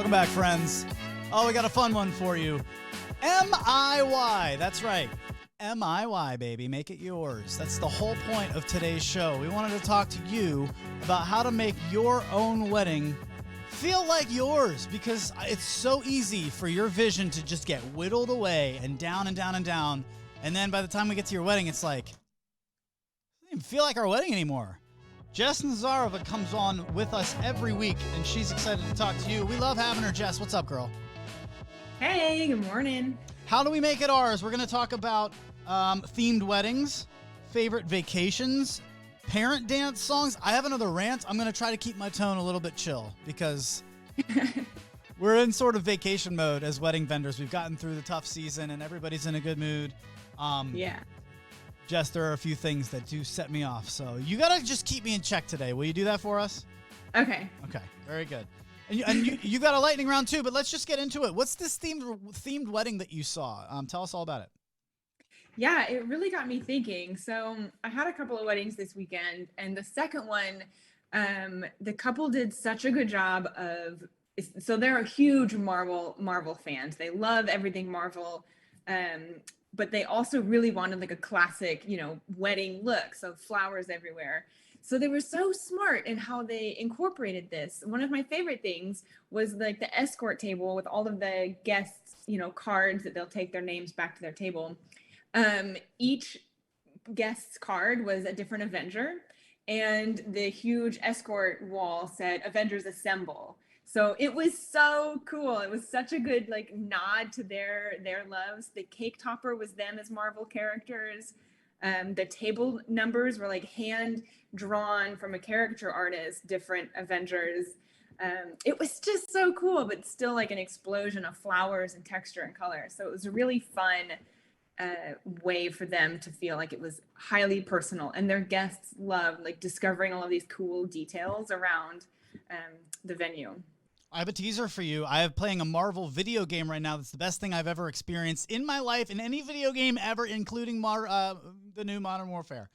Welcome back, friends. Oh, we got a fun one for you. MIY. That's right. MIY, baby. Make it yours. That's the whole point of today's show. We wanted to talk to you about how to make your own wedding feel like yours, because it's so easy for your vision to just get whittled away and down and down and down. And then by the time we get to your wedding, it's like, it doesn't even feel like our wedding anymore. Jess Nazarova comes on with us every week, and she's excited to talk to you. We love having her. Jess, what's up, girl? Hey, good morning. How do we make it ours? We're going to talk about themed weddings, favorite vacations, parent dance songs. I have another rant. I'm going to try to keep my tone a little bit chill because we're in sort of vacation mode as wedding vendors. We've gotten through the tough season, and everybody's in a good mood. Yeah. Jess, there are a few things that do set me off, so you gotta just keep me in check today. Will you do that for us? Okay. Okay, very good. And you got a lightning round too, but let's just get into it. What's this themed wedding that you saw? Tell us all about it. Yeah, it really got me thinking. So I had a couple of weddings this weekend, and the second one, the couple did such a good job of. So they're a huge Marvel fans. They love everything Marvel. But they also really wanted like a classic, wedding look. So flowers everywhere. So they were so smart in how they incorporated this. One of my favorite things was like the escort table with all of the guests, cards that they'll take their names back to their table. Each guest's card was a different Avenger, and the huge escort wall said Avengers Assemble. So it was so cool. It was such a good nod to their loves. The cake topper was them as Marvel characters. The table numbers were like hand drawn from a caricature artist, different Avengers. It was just so cool, but still like an explosion of flowers and texture and color. So it was a really fun way for them to feel like it was highly personal, and their guests loved discovering all of these cool details around the venue. I have a teaser for you. I am playing a Marvel video game right now. That's the best thing I've ever experienced in my life, in any video game ever, including the new Modern Warfare.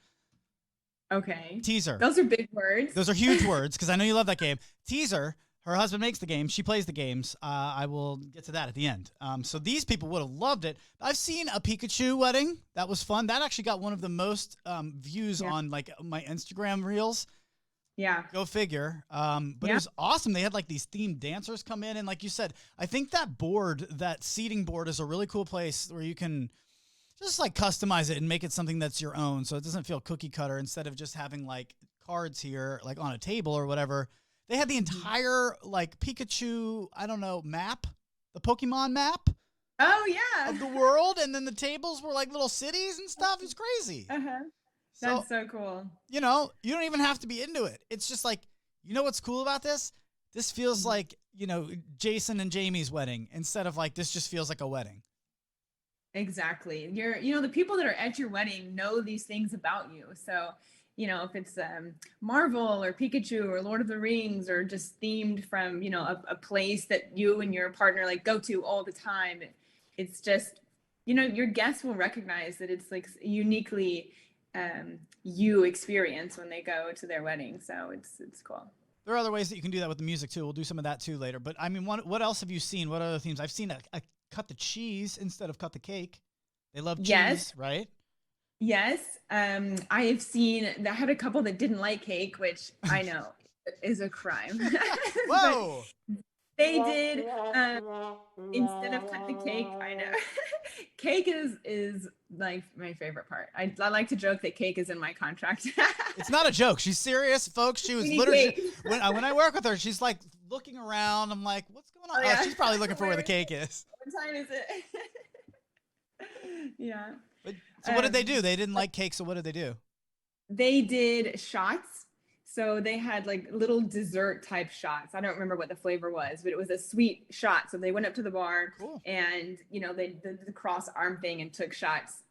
Okay. Teaser. Those are big words. Those are huge words, because I know you love that game. Teaser. Her husband makes the game. She plays the games. I will get to that at the end. So these people would have loved it. I've seen a Pikachu wedding. That was fun. That actually got one of the most views on my Instagram reels. Yeah. Go figure. But it was awesome. They had these themed dancers come in. And like you said, I think that seating board is a really cool place where you can just customize it and make it something that's your own. So it doesn't feel cookie cutter, instead of just having cards here, on a table or whatever. They had the entire Pikachu, map, the Pokemon map. Oh yeah. Of the world. And then the tables were little cities and stuff. It's crazy. Uh-huh. That's so cool. You don't even have to be into it. It's just what's cool about this? This feels like, Jason and Jamie's wedding, instead of this just feels like a wedding. Exactly. The people that are at your wedding know these things about you. So, if it's Marvel or Pikachu or Lord of the Rings, or just themed from, a place that you and your partner go to all the time, it's just, your guests will recognize that it's uniquely you experience when they go to their wedding. So it's cool. There are other ways that you can do that with the music too. We'll do some of that too later. But I mean, what else have you seen? What other themes? I've seen a cut the cheese instead of cut the cake. They love cheese, right? Yes. I have seen that. I had a couple that didn't like cake, which I know is a crime. Whoa. They did, instead of cut the cake, I know. Cake is my favorite part. I like to joke that cake is in my contract. It's not a joke. She's serious, folks. She was literally, when I work with her, she's looking around. I'm like, what's going on? Oh, yeah. She's probably looking for where the cake is. What time is it? Yeah. So what did they do? They didn't like cake, so what did they do? They did shots. So they had little dessert type shots. I don't remember what the flavor was, but it was a sweet shot. So they went up to the bar. Cool. And, they did the cross arm thing and took shots.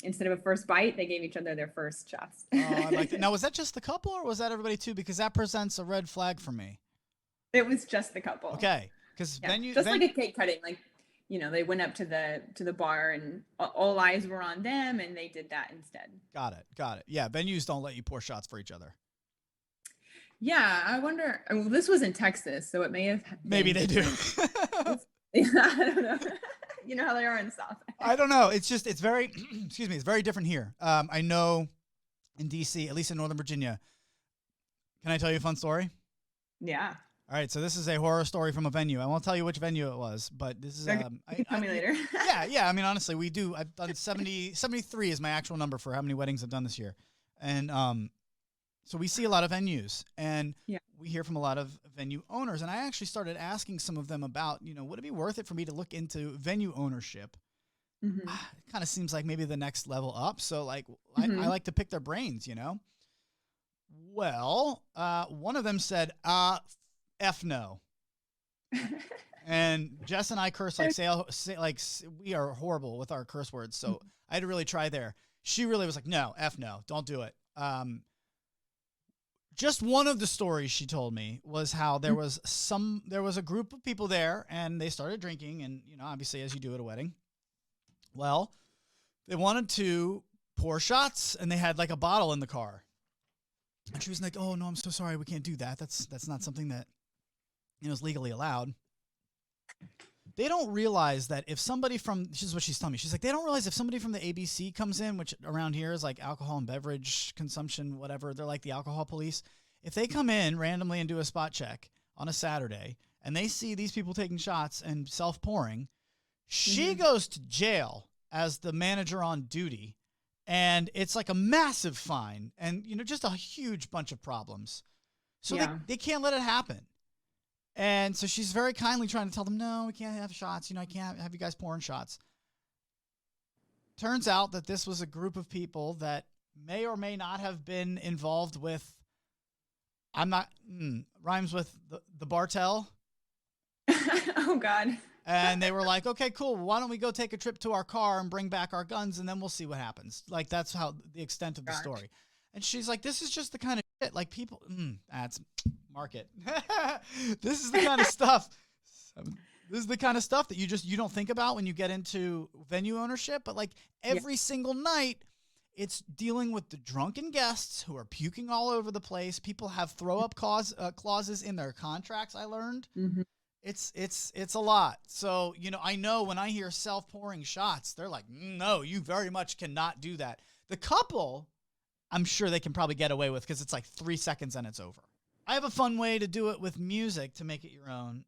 Instead of a first bite, they gave each other their first shots. Oh, I like it. Now, was that just the couple, or was that everybody too? Because that presents a red flag for me. It was just the couple. Okay. Because like a cake cutting, they went up to the bar and all eyes were on them, and they did that instead. Got it. Yeah. Venues don't let you pour shots for each other. Yeah, I wonder. Well, this was in Texas, so it may have Maybe been they do. different. Yeah, I don't know. You know how they are in the South. I don't know. It's very, excuse me, it's very different here. I know in DC, at least in Northern Virginia. Can I tell you a fun story? Yeah. All right, so this is a horror story from a venue. I won't tell you which venue it was, but this is Okay, you can tell me later. yeah. I mean, honestly, we do. I've done 73 is my actual number for how many weddings I've done this year, and so we see a lot of venues, and Yeah. we hear from a lot of venue owners. And I actually started asking some of them about, would it be worth it for me to look into venue ownership? Hmm. It kind of seems like maybe the next level up. So like, I Hmm. like to pick their brains. Well, one of them said, F no. And Jess and I curse like we are horrible with our curse words. So I had to really try there. She really was like, no, F no, don't do it. Just one of the stories she told me was how there was a group of people there and they started drinking, and obviously as you do at a wedding. Well, they wanted to pour shots and they had like a bottle in the car. And she was like, "Oh no, I'm so sorry, we can't do that. That's not something that is legally allowed." They don't realize that if somebody this is what she's telling me. She's like, they don't realize if somebody from the ABC comes in, which around here is like alcohol and beverage consumption, whatever, they're like the alcohol police. If they come in randomly and do a spot check on a Saturday and they see these people taking shots and self-pouring, she goes to jail as the manager on duty. And it's like a massive fine and, just a huge bunch of problems. So Yeah. they can't let it happen. And so she's very kindly trying to tell them, no, we can't have shots. I can't have you guys pouring shots. Turns out that this was a group of people that may or may not have been involved with, rhymes with the Bartell. Oh, God. And they were like, okay, cool. Why don't we go take a trip to our car and bring back our guns and then we'll see what happens. Like, that's how the extent of the story. And she's like, this is just the kind of shit, like people, that's market. This is the kind of stuff. This is the kind of stuff that you don't think about when you get into venue ownership. But like every single night, it's dealing with the drunken guests who are puking all over the place. People have throw up clauses in their contracts. I learned. Mm-hmm. It's a lot. So, I know when I hear self-pouring shots, they're like, no, you very much cannot do that. The couple, I'm sure they can probably get away with because it's like 3 seconds and it's over. I have a fun way to do it with music to make it your own.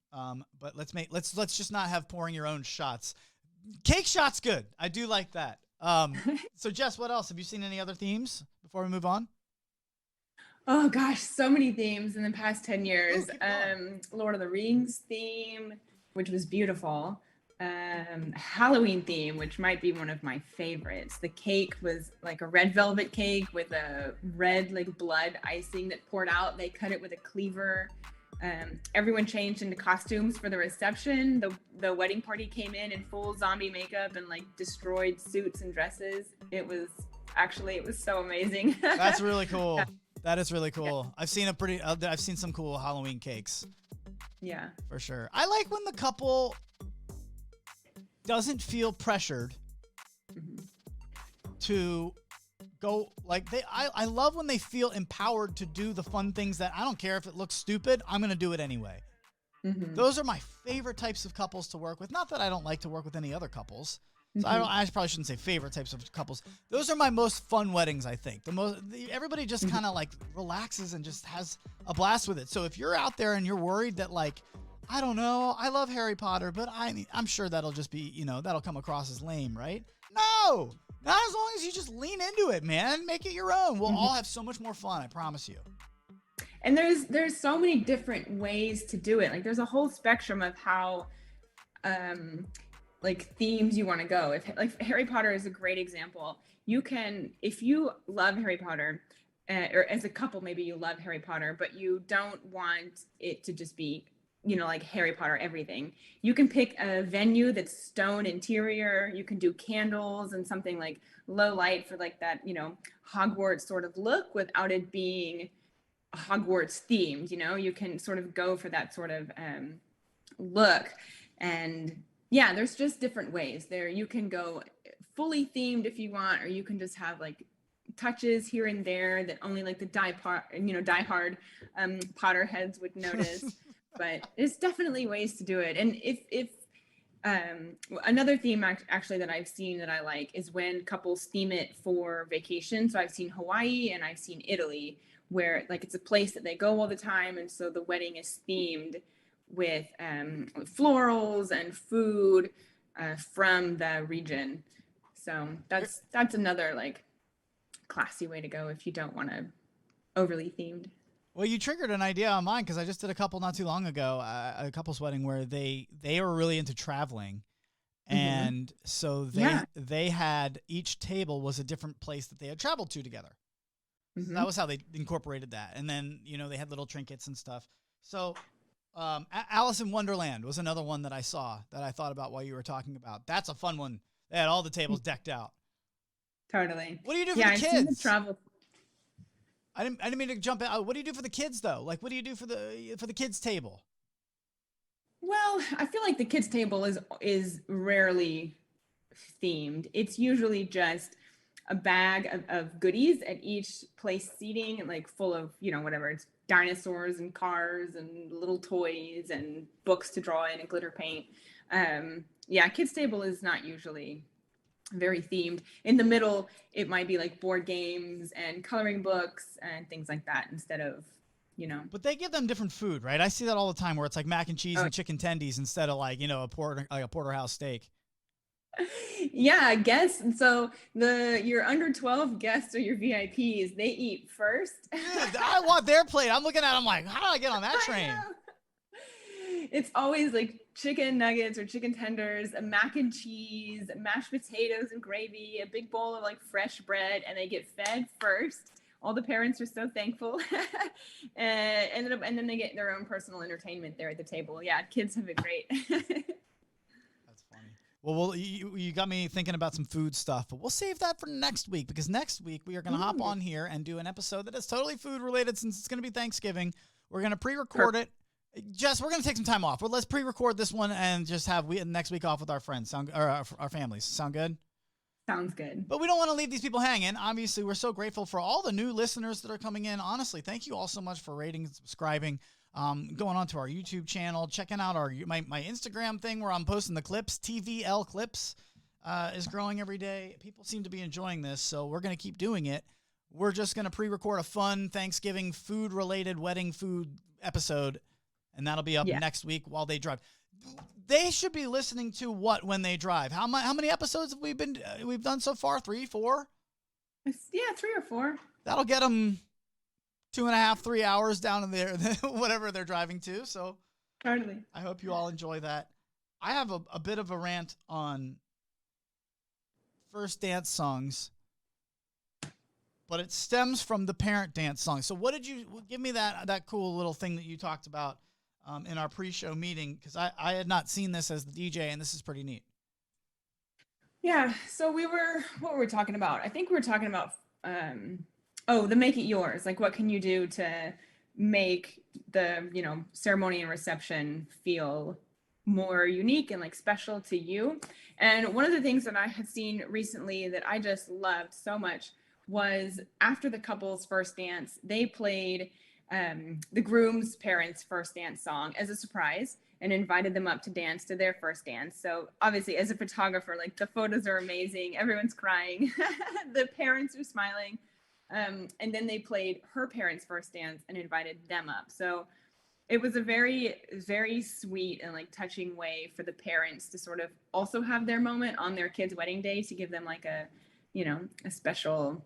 But let's just not have pouring your own shots. Cake shots, good. I do like that. So Jess, what else? Have you seen any other themes before we move on? Oh gosh, so many themes in the past 10 years. Ooh, Lord of the Rings theme, which was beautiful. Halloween theme, which might be one of my favorites. The cake was like a red velvet cake with a red like blood icing that poured out. They cut it with a cleaver. Everyone changed into costumes for the reception. The wedding party came in full zombie makeup and like destroyed suits and dresses. It was so amazing. That's really cool. That is really cool. I've seen I've seen some cool Halloween cakes. Yeah. For sure. I like when the couple doesn't feel pressured to go I love when they feel empowered to do the fun things that I don't care if it looks stupid, I'm going to do it anyway. Those are my favorite types of couples to work with. Not that I don't like to work with any other couples. So I probably shouldn't say favorite types of couples. Those are my most fun weddings, I think. Everybody just kind of like relaxes and just has a blast with it. So if you're out there and you're worried that like, I don't know, I love Harry Potter, but I'm sure that'll just be, that'll come across as lame, right? No, not as long as you just lean into it, man. Make it your own. We'll all have so much more fun, I promise you. And there's so many different ways to do it. Like there's a whole spectrum of how like themes you want to go. If like Harry Potter is a great example. You can, if you love Harry Potter, or as a couple maybe you love Harry Potter, but you don't want it to just be, like Harry Potter everything. You can pick a venue that's stone interior. You can do candles and something like low light for like that, Hogwarts sort of look without it being Hogwarts themed. You can sort of go for that sort of look. And yeah, there's just different ways there. You can go fully themed if you want, or you can just have like touches here and there that only like the diehard Potterheads would notice. But there's definitely ways to do it. And if another theme actually that I've seen that I like is when couples theme it for vacation. So I've seen Hawaii and I've seen Italy, where like it's a place that they go all the time, and so the wedding is themed with florals and food from the region. So that's another like classy way to go if you don't want to overly themed. Well, you triggered an idea on mine because I just did a couple not too long ago, a couple's wedding where they were really into traveling, and so they had each table was a different place that they had traveled to together. So that was how they incorporated that, and then they had little trinkets and stuff. So Alice in Wonderland was another one that I saw that I thought about while you were talking about. That's a fun one. They had all the tables decked out. Totally. What do you do for the kids? Seen the travel. I didn't mean to jump in. What do you do for the kids though? Like, what do you do for the kids table? Well, I feel like the kids table is rarely themed. It's usually just a bag of goodies at each place seating, and like full of whatever, it's dinosaurs and cars and little toys and books to draw in and glitter paint. Kids table is not usually very themed. In the middle, it might be like board games and coloring books and things like that instead of, But they give them different food, right? I see that all the time where it's like mac and cheese and chicken tendies instead of like, a porterhouse steak. Yeah, I guess. And so your under 12 guests or your VIPs, they eat first. I want their plate. I'm looking at them like, how do I get on that train? It's always like chicken nuggets or chicken tenders, a mac and cheese, mashed potatoes and gravy, a big bowl of like fresh bread, and they get fed first. All the parents are so thankful. and then they get their own personal entertainment there at the table. Yeah, kids have it great. That's funny. Well, you got me thinking about some food stuff, but we'll save that for next week, because next week we are going to hop on here and do an episode that is totally food related, since it's going to be Thanksgiving. We're going to pre-record it. Jess, we're going to take some time off, but let's pre-record this one and just have next week off with our friends, our families. Sound good? Sounds good. But we don't want to leave these people hanging. Obviously, we're so grateful for all the new listeners that are coming in. Honestly, thank you all so much for rating and subscribing, going on to our YouTube channel, checking out my Instagram thing where I'm posting the clips. TVL Clips is growing every day. People seem to be enjoying this, so we're going to keep doing it. We're just going to pre-record a fun Thanksgiving food-related wedding food episode, and that'll be up next week while they drive. They should be listening to what when they drive? How many episodes have we've done so far? 3, 4? Yeah, 3 or 4. That'll get them 2.5, 3 hours down in there, whatever they're driving to. So totally. I hope you all enjoy that. I have a bit of a rant on first dance songs, but it stems from the parent dance song. So what did you give me that cool little thing that you talked about in our pre-show meeting? Because I had not seen this as the DJ, and this is pretty neat. Yeah. So what were we talking about? I think we were talking about, the Make It Yours. Like, what can you do to make the, ceremony and reception feel more unique and like special to you? And one of the things that I had seen recently that I just loved so much was after the couple's first dance, they played the groom's parents' first dance song as a surprise and invited them up to dance to their first dance. So obviously, as a photographer, like, the photos are amazing. Everyone's crying. The parents are smiling. And then they played her parents' first dance and invited them up. So it was a very, very sweet and like touching way for the parents to sort of also have their moment on their kid's wedding day, to give them like a special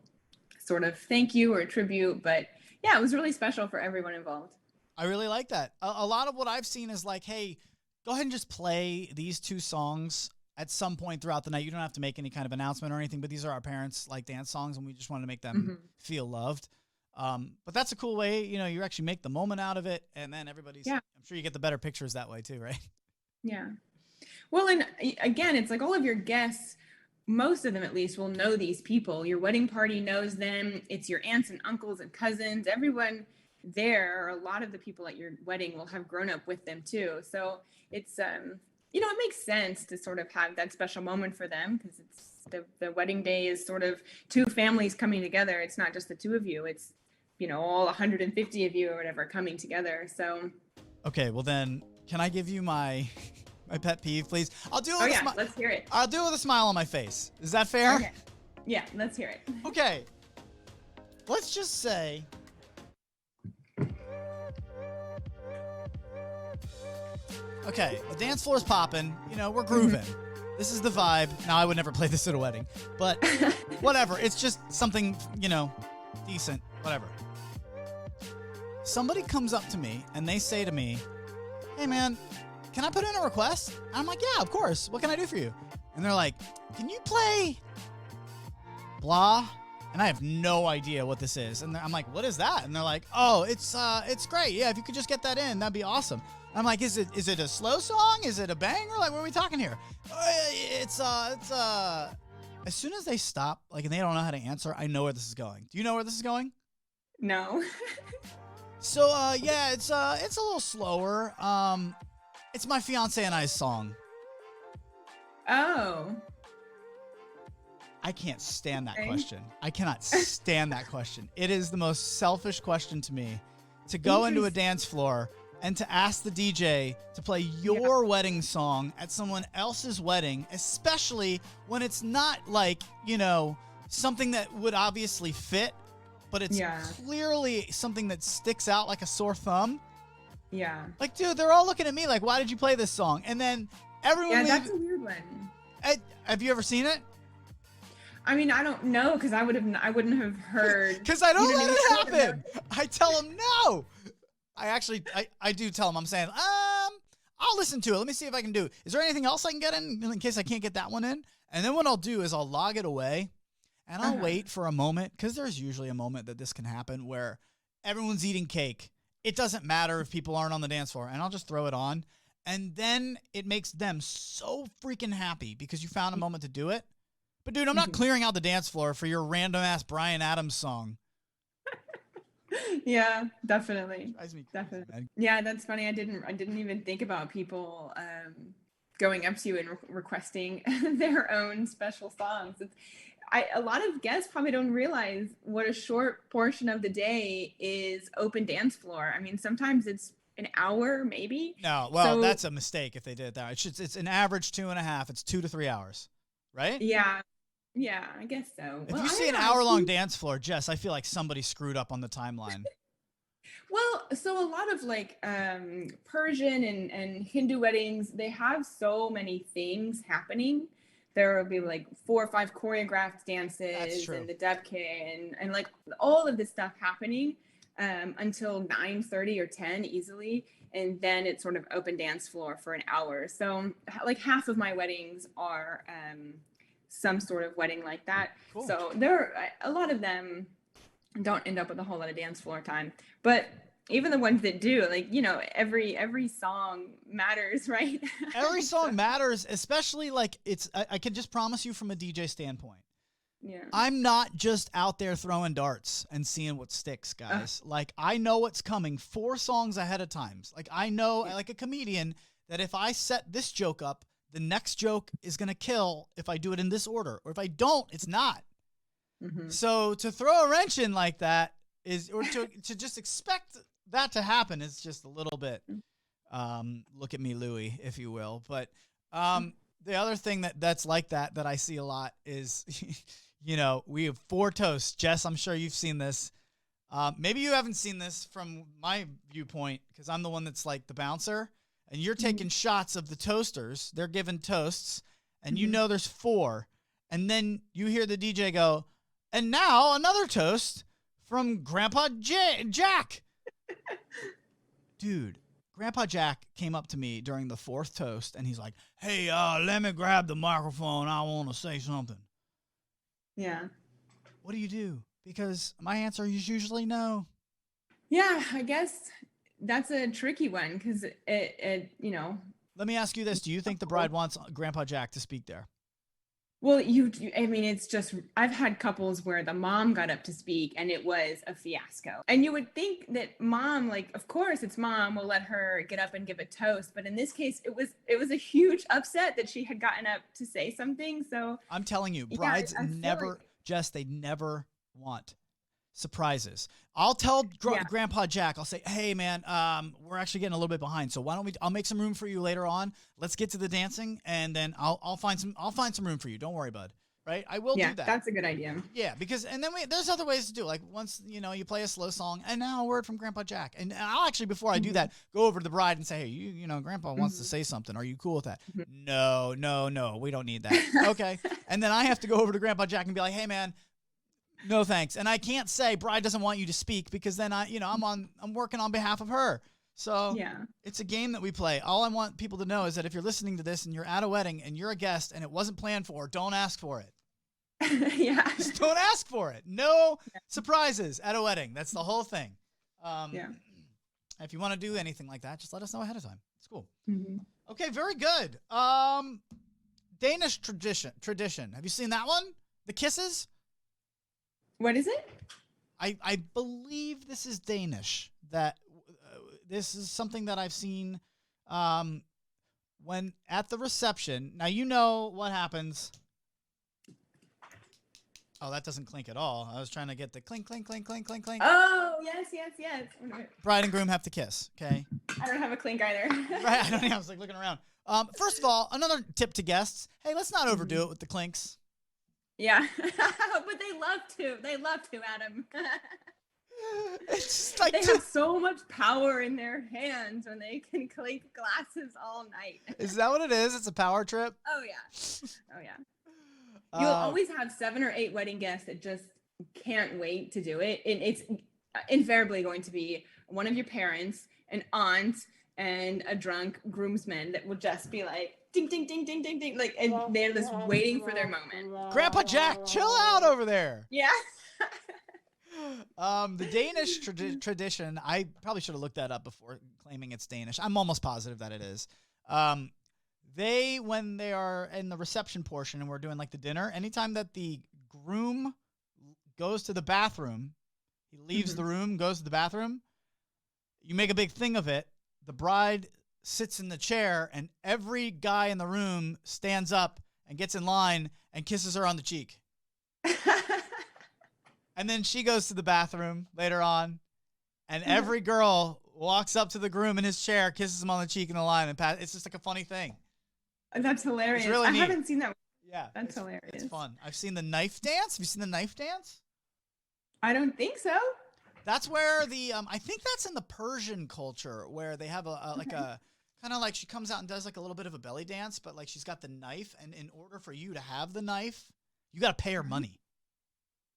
sort of thank you or tribute. But yeah, it was really special for everyone involved. I really like that. A lot of what I've seen is like, hey, go ahead and just play these 2 songs at some point throughout the night. You don't have to make any kind of announcement or anything, but these are our parents' like dance songs, and we just want to make them feel loved. But that's a cool way, you actually make the moment out of it, and then everybody's, I'm sure you get the better pictures that way too, right? Yeah. Well, and again, it's like all of your guests, most of them at least, will know these people. Your wedding party knows them. It's your aunts and uncles and cousins. Everyone there, or a lot of the people at your wedding, will have grown up with them too. So it's it makes sense to sort of have that special moment for them, because it's the wedding day is sort of two families coming together. It's not just the two of you. It's, all 150 of you or whatever coming together. So. Okay, well then, can I give you my pet peeve, please? I'll do it. Let's hear it. I'll do it with a smile on my face. Is that fair? Okay. Yeah, let's hear it. Okay. Let's just say. Okay, the dance floor is popping. We're grooving. This is the vibe. Now, I would never play this at a wedding, but whatever. It's just something, decent, whatever. Somebody comes up to me and they say to me, "Hey, man, can I put in a request?" And I'm like, "Yeah, of course. What can I do for you?" And they're like, "Can you play blah?" And I have no idea what this is. And I'm like, "What is that?" And they're like, "Oh, it's great. Yeah, if you could just get that in, that'd be awesome." I'm like, "Is it a slow song? Is it a banger? Like, what are we talking here?" It's as soon as they stop, like, and they don't know how to answer, I know where this is going. Do you know where this is going? No. So, yeah, it's a little slower. It's My Fiance and I's song. Oh. I can't stand that question. I cannot stand that question. It is the most selfish question to me, to go into a dance floor and to ask the DJ to play your wedding song at someone else's wedding, especially when it's not like, something that would obviously fit, but it's clearly something that sticks out like a sore thumb. Yeah. Like, dude, they're all looking at me like, "Why did you play this song?" And then everyone. Yeah, that's a weird one. Have you ever seen it? I mean, I don't know, because I wouldn't have heard. Because I don't let it happen. I tell them no. I do tell them. I'm saying, I'll listen to it. Let me see if I can do. Is there anything else I can get in case I can't get that one in? And then what I'll do is I'll log it away, and I'll wait for a moment, because there's usually a moment that this can happen where everyone's eating cake. It doesn't matter if people aren't on the dance floor, and I'll just throw it on, and then it makes them so freaking happy because you found a moment to do it. But dude, I'm not clearing out the dance floor for your random ass Bryan Adams song. Yeah, definitely. Drives me crazy, Definitely. man. Yeah, that's funny. I didn't even think about people going up to you and requesting their own special songs. A lot of guests probably don't realize what a short portion of the day is open dance floor. I mean, sometimes it's an hour, maybe. No, well, that's a mistake if they did that. It's an average 2.5. It's 2 to 3 hours, right? Yeah. Yeah, I guess so. If you see an hour-long dance floor, Jess, I feel like somebody screwed up on the timeline. Well, so a lot of like Persian and Hindu weddings, they have so many things happening. There will be like 4 or 5 choreographed dances and the dabke and like all of this stuff happening until 9:30 or 10 easily. And then it's sort of open dance floor for an hour. So like half of my weddings are some sort of wedding like that. Cool. So a lot of them don't end up with a whole lot of dance floor time, but even the ones that do, like, every song matters, right? Every song matters, especially like I can just promise you from a DJ standpoint. Yeah. I'm not just out there throwing darts and seeing what sticks, guys. Like, I know what's coming 4 songs ahead of time. Like, I know, like a comedian, that if I set this joke up, the next joke is going to kill if I do it in this order. Or if I don't, it's not. Mm-hmm. So to throw a wrench in like that or to just expect that to happen is just a little bit, look at me, Louie, if you will. But the other thing that's like that I see a lot is, we have 4 toasts. Jess, I'm sure you've seen this. Maybe you haven't seen this from my viewpoint, because I'm the one that's like the bouncer. And you're taking shots of the toasters. They're giving toasts, and there's 4. And then you hear the DJ go, "And now another toast from Grandpa Jack." Dude, Grandpa Jack came up to me during the 4th toast, and he's like, "Hey, let me grab the microphone. I want to say something." Yeah. What do you do? Because my answer is usually no. Yeah, I guess that's a tricky one, because it. Let me ask you this. Do you think the bride wants Grandpa Jack to speak there? Well, I mean, it's just, I've had couples where the mom got up to speak and it was a fiasco. And you would think that mom, like, of course it's mom, will let her get up and give a toast. But in this case, it was a huge upset that she had gotten up to say something. So I'm telling you, yeah, brides I feel never, like, they never want surprises. I'll tell yeah, Grandpa Jack, I'll say, hey man, we're actually getting a little bit behind. So why don't I'll make some room for you later on. Let's get to the dancing and then I'll find some room for you. Don't worry, bud. Right? I will yeah, do that. that's a good idea. Yeah, because and then there's other ways to do it. Like once you play a slow song, and now a word from Grandpa Jack, and I'll actually before I do Mhm, that go over to the bride and say, hey, Grandpa wants to mhm, say something. Are you cool with that? mhm. No, no, no, we don't need that. Okay, and then I have to go over to Grandpa Jack and be like, hey man, no thanks, and I can't say bride doesn't want you to speak because then I'm working on behalf of her. So Yeah. it's a game that we play. All I want people to know is that if you're listening to this and you're at a wedding and you're a guest and it wasn't planned for, don't ask for it. Yeah. Just don't ask for it. No surprises at a wedding. That's the whole thing. Yeah. If you want to do anything like that, just let us know ahead of time. It's cool. Mhm. Okay, very good. Danish tradition. Have you seen that one? The kisses? What is it? I believe this is Danish. That this is something that I've seen when at the reception. Now you know what happens. Oh, that doesn't clink at all. I was trying to get the clink, clink, clink, clink, clink, clink. Oh, yes, yes, yes. Wait a minute. Bride and groom have to kiss. Okay. I don't have a clink either. Right. I don't know. I was like looking around. First of all, another tip to guests. Hey, let's not overdo it with the clinks. Yeah. But they love to. They love to, Adam. It's just like They have so much power in their hands when they can clink glasses all night. Is that what it is? It's a power trip. Oh yeah. Oh yeah. You'll always have 7 or 8 wedding guests that just can't wait to do it. And it's invariably going to be one of your parents, an aunt, and a drunk groomsman that will just be like ding ding ding ding ding ding, like, and they're just waiting for their moment. Grandpa Jack, chill out over there. Yeah. The Danish tradition, I probably should have looked that up before claiming it's Danish. I'm almost positive that it is. When they are in the reception portion and we're doing like the dinner, anytime that the groom goes to the bathroom, he leaves the room, goes to the bathroom, you make a big thing of it. The bride sits in the chair and every guy in the room stands up and gets in line and kisses her on the cheek. And then she goes to the bathroom later on, and every girl walks up to the groom in his chair, kisses him on the cheek in the line, and it's just like a funny thing. That's hilarious. It's really neat. I haven't seen that. Yeah. That's hilarious. It's fun. I've seen the knife dance. Have you seen the knife dance? I don't think so. That's where I think that's in the Persian culture where they have like a kind of like she comes out and does like a little bit of a belly dance, but like she's got the knife, and in order for you to have the knife, you got to pay her money.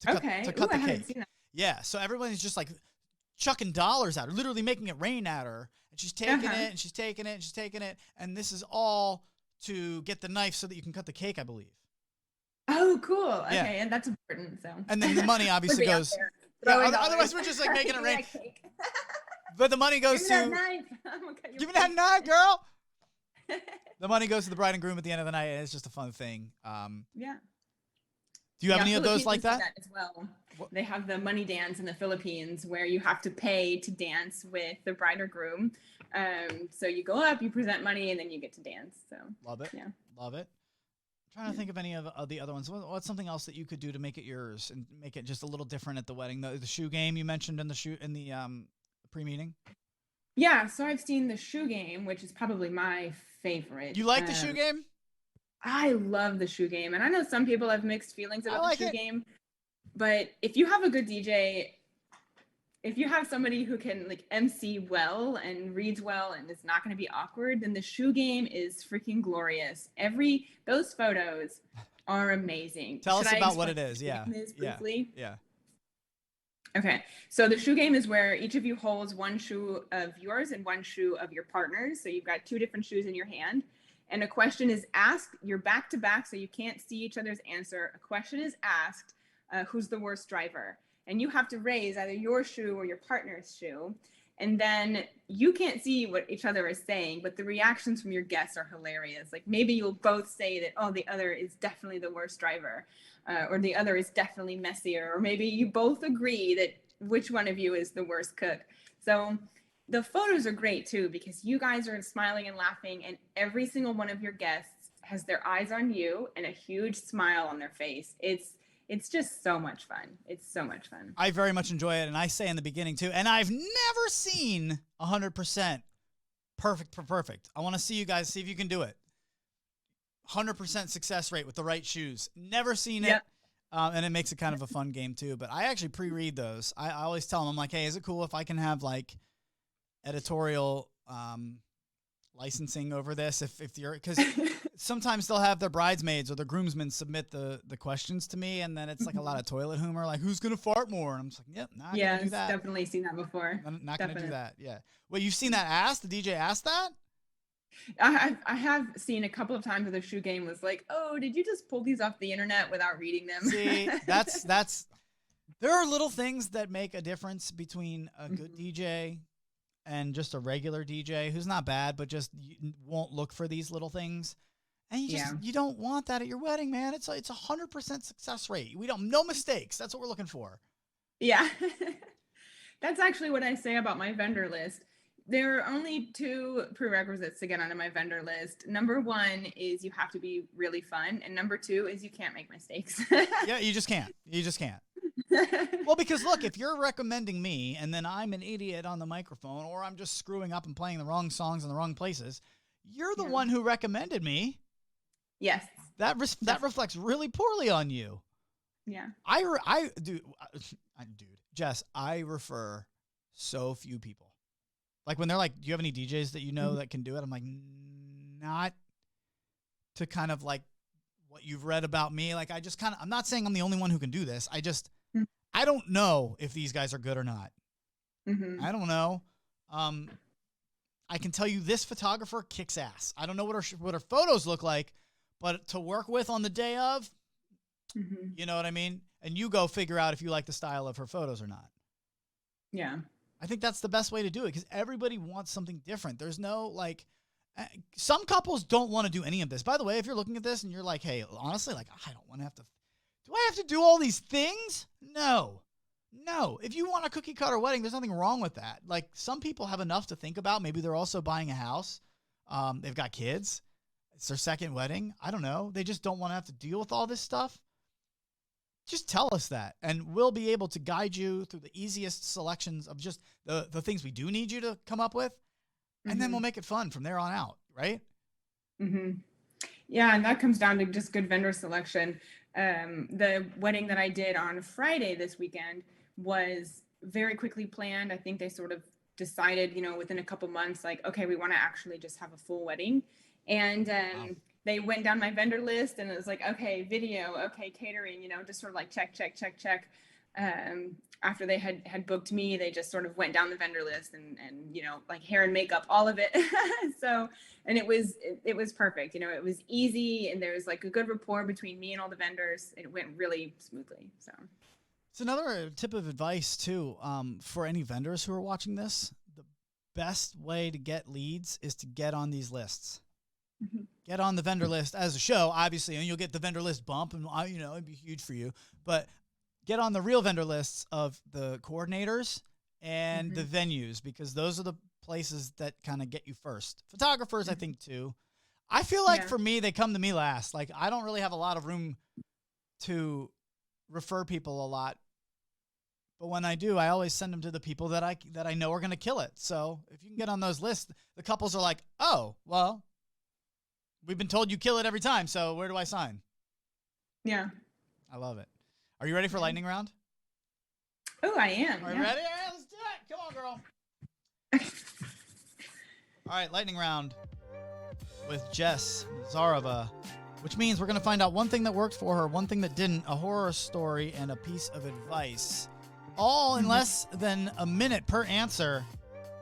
To cut the I haven't cake. seen that. Yeah, so everyone's just like chucking dollars at her, literally making it rain at her, and she's taking it, and she's taking it, and she's taking it, and this is all to get the knife so that you can cut the cake, I believe. Oh, cool. Okay, Yeah. and that's important. So. And then the money obviously goes. Yeah, otherwise we're just like making it rain. But the money goes Give me to. that knife. I'm gonna cut your Give me that face. knife, girl. The money goes to the bride and groom at the end of the night, and it's just a fun thing. Yeah. Do you have any of those like Philippines that? do as well. They have the money dance in the Philippines where you have to pay to dance with the bride or groom. So you go up, you present money, and then you get to dance. So Love it. Yeah. Love it. I'm trying to think of any of the other ones. What's something else that you could do to make it yours and make it just a little different at the wedding? The shoe game you mentioned in the pre-meeting. Yeah. So I've seen the shoe game, which is probably my favorite. You like the shoe game? I love the shoe game, and I know some people have mixed feelings about like the shoe it. game, but if you have a good DJ, if you have somebody who can like MC well and reads well and is not going to be awkward, then the shoe game is freaking glorious. Those photos are amazing. Tell Should us I about what explain it is. the Yeah. game is Yeah. briefly? Yeah. Okay, so the shoe game is where each of you holds one shoe of yours and one shoe of your partner's. So you've got 2 different shoes in your hand. And a question is asked. You're back to back, so you can't see each other's answer. A question is asked, who's the worst driver? And you have to raise either your shoe or your partner's shoe. and then you can't see what each other is saying, but the reactions from your guests are hilarious. Like maybe you'll both say that, oh, the other is definitely the worst driver, or the other is definitely messier, or maybe you both agree that which one of you is the worst cook. So the photos are great too, because you guys are smiling and laughing, and every single one of your guests has their eyes on you and a huge smile on their face. It's just so much fun. It's so much fun. I very much enjoy it, and I say in the beginning too, and I've never seen 100% perfect. I want to see you guys, see if you can do it. 100% success rate with the right shoes. Never seen it. Yep. And it makes it kind of a fun game too. But I actually pre-read those. I always tell them, I'm like, hey, is it cool if I can have like editorial licensing over this? If you're, because sometimes they'll have their bridesmaids or their groomsmen submit the questions to me, and then it's like a lot of toilet humor, like who's gonna fart more? And I'm just like, yep, not gonna do that. Definitely seen that before. I'm not gonna do that. Yeah. Well, you've seen that asked? The DJ asked that? I have seen a couple of times where the shoe game was like, oh, did you just pull these off the internet without reading them? See, that's there are little things that make a difference between a good DJ and just a regular DJ who's not bad, but just won't look for these little things. And you don't want that at your wedding, man. It's 100% success rate. No mistakes. That's what we're looking for. Yeah. That's actually what I say about my vendor list. There are only 2 prerequisites to get onto my vendor list. Number 1 is you have to be really fun. And number 2 is you can't make mistakes. Yeah, you just can't. Well, because look, if you're recommending me and then I'm an idiot on the microphone, or I'm just screwing up and playing the wrong songs in the wrong places, you're the one who recommended me. Yes. That reflects really poorly on you. Yeah. Dude, Jess, I refer so few people. Like when they're like, do you have any DJs that you know that can do it? I'm like, not to kind of like what you've read about me. Like I'm not saying I'm the only one who can do this. I don't know if these guys are good or not. Mm-hmm. I don't know. I can tell you this photographer kicks ass. I don't know what her photos look like, but to work with on the day of, you know what I mean? And you go figure out if you like the style of her photos or not. Yeah. I think that's the best way to do it, because everybody wants something different. There's no like, some couples don't want to do any of this. By the way, if you're looking at this and you're like, hey, honestly, like I don't want to do I have to do all these things? No. If you want a cookie cutter wedding, there's nothing wrong with that. Like some people have enough to think about. Maybe they're also buying a house. They've got kids. It's their second wedding. I don't know. They just don't want to have to deal with all this stuff. Just tell us that, and we'll be able to guide you through the easiest selections of just the things we do need you to come up with, and then we'll make it fun from there on out, right? Mm-hmm. Yeah, and that comes down to just good vendor selection. The wedding that I did on Friday this weekend was very quickly planned. I think they sort of decided, within a couple months, like, okay, we want to actually just have a full wedding. And wow. They went down my vendor list, and it was like, okay, video, okay, catering, just sort of like check. After they had booked me, they just sort of went down the vendor list and like hair and makeup, all of it. So, and it was perfect. It was easy, and there was like a good rapport between me and all the vendors. It went really smoothly. So it's another tip of advice too, for any vendors who are watching this. The best way to get leads is to get on these lists. Get on the vendor list as a show, obviously, and you'll get the vendor list bump, and it'd be huge for you. But get on the real vendor lists of the coordinators and the venues, because those are the places that kind of get you first. Photographers, I think, too. I feel like for me, they come to me last. Like I don't really have a lot of room to refer people a lot, but when I do, I always send them to the people that I know are going to kill it. So if you can get on those lists, the couples are like, oh, well, we've been told you kill it every time, so where do I sign? Yeah. I love it. Are you ready for lightning round? Oh, I am. Are you ready? All right, let's do it. Come on, girl. All right, lightning round with Jess Zarova, which means we're going to find out one thing that worked for her, one thing that didn't, a horror story, and a piece of advice. All in less than a minute per answer.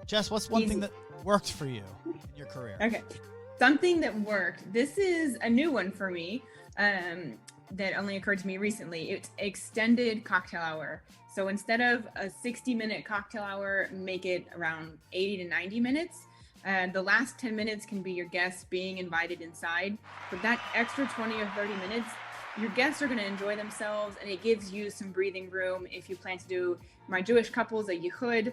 Jess, what's one thing that worked for you in your career? Okay. Something that worked. This is a new one for me. that only occurred to me recently. It's extended cocktail hour. So instead of a 60-minute cocktail hour, make it around 80 to 90 minutes. The last 10 minutes can be your guests being invited inside, but that extra 20 or 30 minutes, your guests are going to enjoy themselves, and it gives you some breathing room. If you plan to do my Jewish couples, a yichud,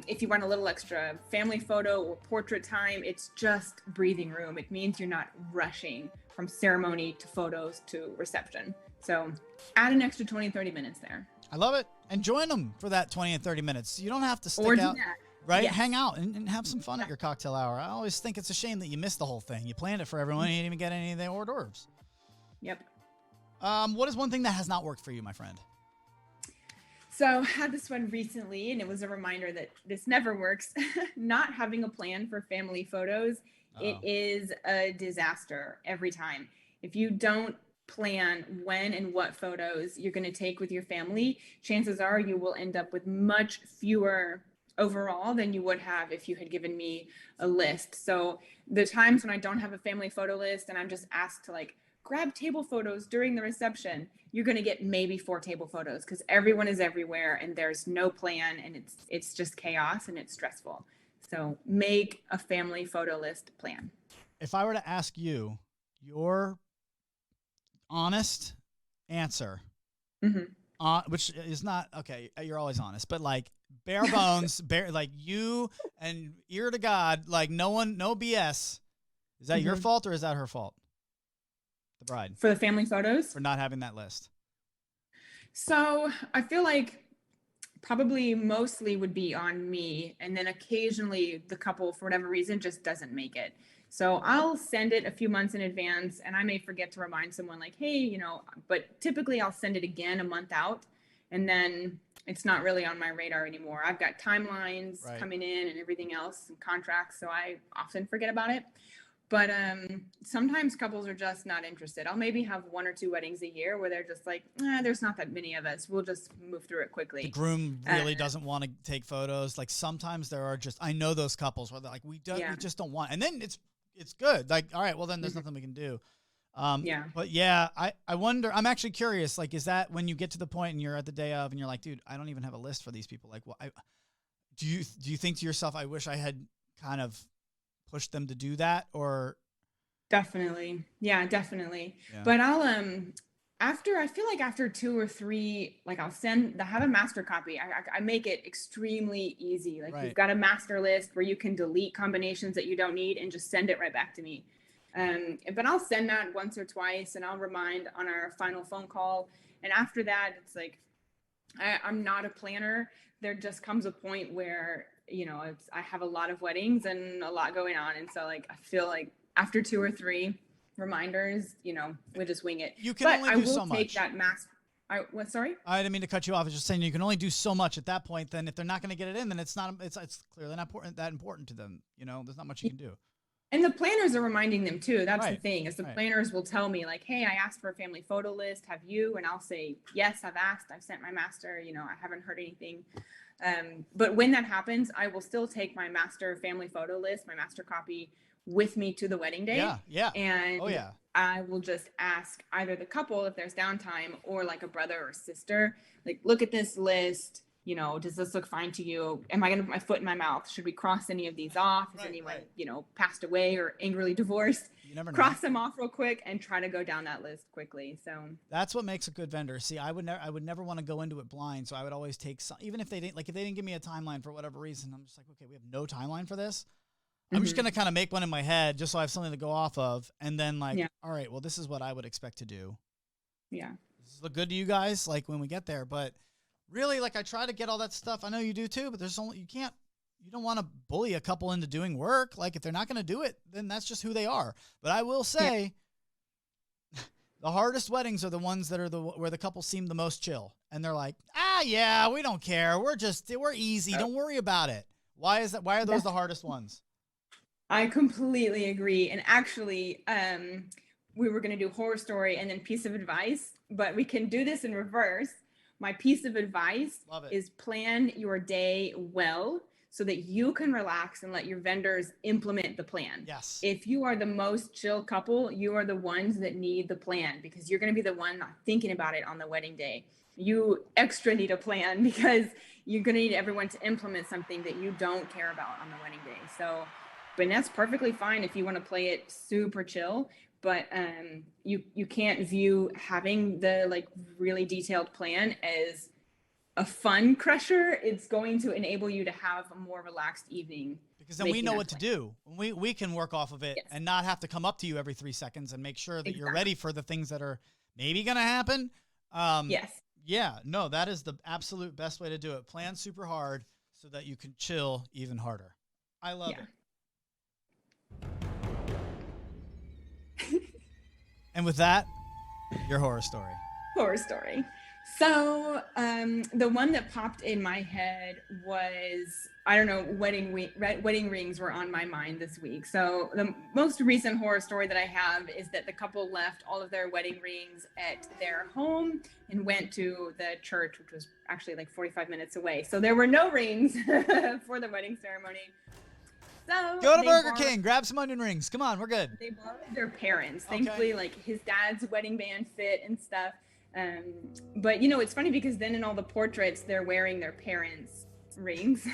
if you want a little extra family photo or portrait time, it's just breathing room. It means you're not rushing from ceremony to photos to reception. So add an extra 20, 30 minutes there. I love it. And join them for that 20 and 30 minutes. You don't have to stick Or do out. that. Right? Yes. Hang out and have some fun at your cocktail hour. I always think it's a shame that you missed the whole thing. You planned it for everyone. You didn't even get any of the hors d'oeuvres. Yep. What is one thing that has not worked for you, my friend? So I had this one recently, and it was a reminder that this never works. Not having a plan for family photos. It is a disaster every time. If you don't plan when and what photos you're going to take with your family, chances are you will end up with much fewer overall than you would have if you had given me a list. So the times when I don't have a family photo list and I'm just asked to like grab table photos during the reception, you're going to get maybe 4 table photos because everyone is everywhere and there's no plan, and it's just chaos and it's stressful. So make a family photo list plan. If I were to ask you your honest answer, which is not, okay, you're always honest, but like bare bones, like you and ear to God, like no BS. Is that your fault or is that her fault? The bride. For the family photos? For not having that list. So I feel like probably mostly would be on me. And then occasionally the couple, for whatever reason, just doesn't make it. So I'll send it a few months in advance, and I may forget to remind someone like, hey, but typically I'll send it again a month out, and then it's not really on my radar anymore. I've got timelines coming in and everything else and contracts, so I often forget about it. But sometimes couples are just not interested. I'll maybe have 1 or 2 weddings a year where they're just like, there's not that many of us. We'll just move through it quickly. The groom really doesn't want to take photos. Like sometimes there are just, I know those couples where they're like, we just don't want. And then it's good. Like, all right, well then there's nothing we can do. But yeah, I wonder, I'm actually curious, like, is that when you get to the point and you're at the day of and you're like, dude, I don't even have a list for these people. Like, well, do you think to yourself, I wish I had kind of push them to do that? Or definitely. Yeah, definitely. Yeah. But I'll after 2 or 3, like I'll have a master copy. I make it extremely easy. Like you've got a master list where you can delete combinations that you don't need and just send it right back to me. But I'll send that once or twice, and I'll remind on our final phone call. And after that, it's like I'm not a planner. There just comes a point where I have a lot of weddings and a lot going on. And so like, I feel like after 2 or 3 reminders, we just wing it. You can only do so much. Take that what, sorry? I didn't mean to cut you off. I was just saying you can only do so much at that point. Then if they're not going to get it in, then it's clearly not important to them. There's not much you can do. And the planners are reminding them too. That's the thing, is the planners will tell me like, hey, I asked for a family photo list. Have you? And I'll say, yes, I've asked. I've sent my master. I haven't heard anything. But when that happens, I will still take my master family photo list, my master copy, with me to the wedding day. Yeah. And I will just ask either the couple if there's downtime, or like a brother or sister, like, look at this list. Does this look fine to you? Am I going to put my foot in my mouth? Should we cross any of these off? Has anyone, passed away or angrily divorced? You never know. Cross them off real quick and try to go down that list quickly. So that's what makes a good vendor. See, I would never want to go into it blind. So I would always take some, even if they didn't give me a timeline for whatever reason, I'm just like, okay, we have no timeline for this. I'm just going to kind of make one in my head just so I have something to go off of. And then all right, well, this is what I would expect to do. Yeah. Does this look good to you guys? Like when we get there, but really, like I try to get all that stuff. I know you do too, but you don't want to bully a couple into doing work. Like if they're not going to do it, then that's just who they are. But I will say the hardest weddings are the ones that are where the couple seem the most chill. And they're like, yeah, we don't care. We're easy. Don't worry about it. Why is that? Why are those the hardest ones? I completely agree. And actually, we were going to do horror story and then piece of advice, but we can do this in reverse. My piece of advice is plan your day well. so that you can relax and let your vendors implement the plan. Yes. If you are the most chill couple, you are the ones that need the plan, because you're going to be the one not thinking about it on the wedding day. You extra need a plan because you're going to need everyone to implement something that you don't care about on the wedding day. So, but that's perfectly fine if you want to play it super chill, but you can't view having the like really detailed plan as a fun crusher. It's going to enable you to have a more relaxed evening. Because then we know what to do. We can work off of it and not have to come up to you every 3 seconds and make sure that you're ready for the things that are maybe going to happen. Yes. Yeah, no, that is the absolute best way to do it. Plan super hard so that you can chill even harder. I love it. And with that, your horror story. Horror story. So the one that popped in my head was, I don't know, wedding rings were on my mind this week. So the most recent horror story that I have is that the couple left all of their wedding rings at their home and went to the church, which was actually like 45 minutes away. So there were no rings for the wedding ceremony. So go to Burger King, grab some onion rings. Come on, we're good. They borrowed their parents. Thankfully, like his dad's wedding band fit and stuff. But you know, it's funny because then in all the portraits, they're wearing their parents' rings.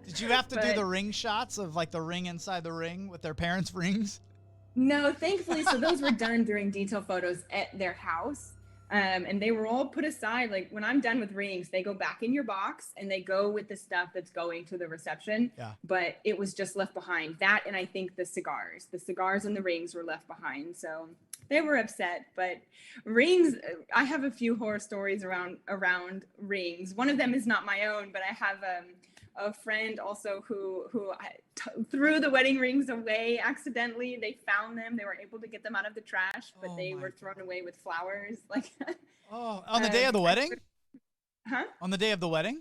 Did you have to do the ring shots of like the ring inside the ring with their parents' rings? No, thankfully. So those were done during detail photos at their house. And they were all put aside. Like when I'm done with rings, they go back in your box and they go with the stuff that's going to the reception. Yeah. But it was just left behind. That, and I think the cigars and the rings were left behind. So they were upset. But rings, I have a few horror stories around rings. One of them is not my own, but I have a friend also who threw the wedding rings away accidentally. They found them. They were able to get them out of the trash, but they were thrown away with flowers. Like, on the day of the wedding? Huh? On the day of the wedding?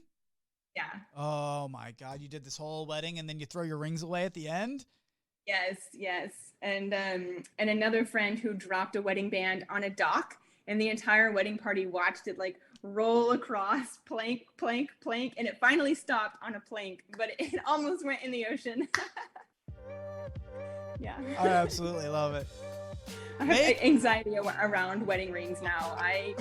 Yeah. Oh my God. You did this whole wedding and then you throw your rings away at the end? Yes. And another friend who dropped a wedding band on a dock, and the entire wedding party watched it like roll across, plank, and it finally stopped on a plank, but it almost went in the ocean. Yeah. I absolutely love it. I have anxiety around wedding rings now. I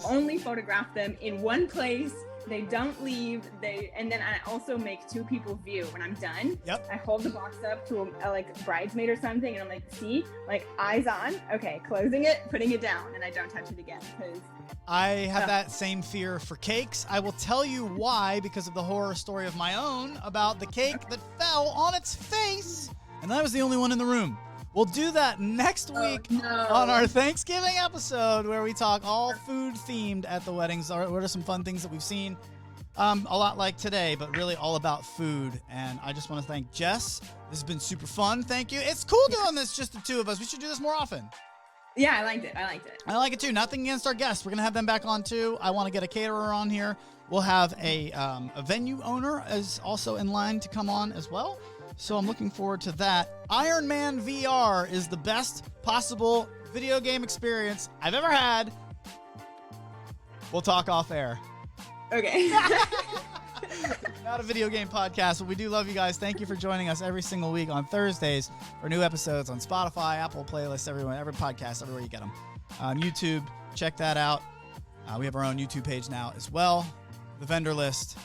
only photograph them in one place. They don't leave. And then I also make two people view when I'm done. Yep. I hold the box up to a like bridesmaid or something, and I'm like, see, like eyes on. Okay, closing it, putting it down, and I don't touch it again because I have that same fear for cakes. I will tell you why, because of the horror story of my own about the cake that fell on its face, and I was the only one in the room. We'll do that next week on our Thanksgiving episode where we talk all food themed at the weddings. What are some fun things that we've seen? A lot like today, but really all about food. And I just want to thank Jess. This has been super fun. Thank you. It's cool doing this, just the two of us. We should do this more often. Yeah, I liked it. I like it too. Nothing against our guests. We're going to have them back on too. I want to get a caterer on here. We'll have a venue owner is also in line to come on as well. So I'm looking forward to that. Iron Man VR is the best possible video game experience I've ever had. We'll talk off air. Okay. Not a video game podcast, but we do love you guys. Thank you for joining us every single week on Thursdays for new episodes on Spotify, Apple playlists, every podcast, everywhere you get them. YouTube, check that out. We have our own YouTube page now as well. The Vendor List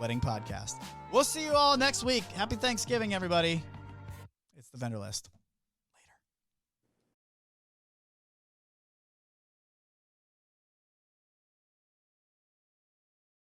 Wedding Podcast. We'll see you all next week. Happy Thanksgiving, everybody. It's The Vendor List.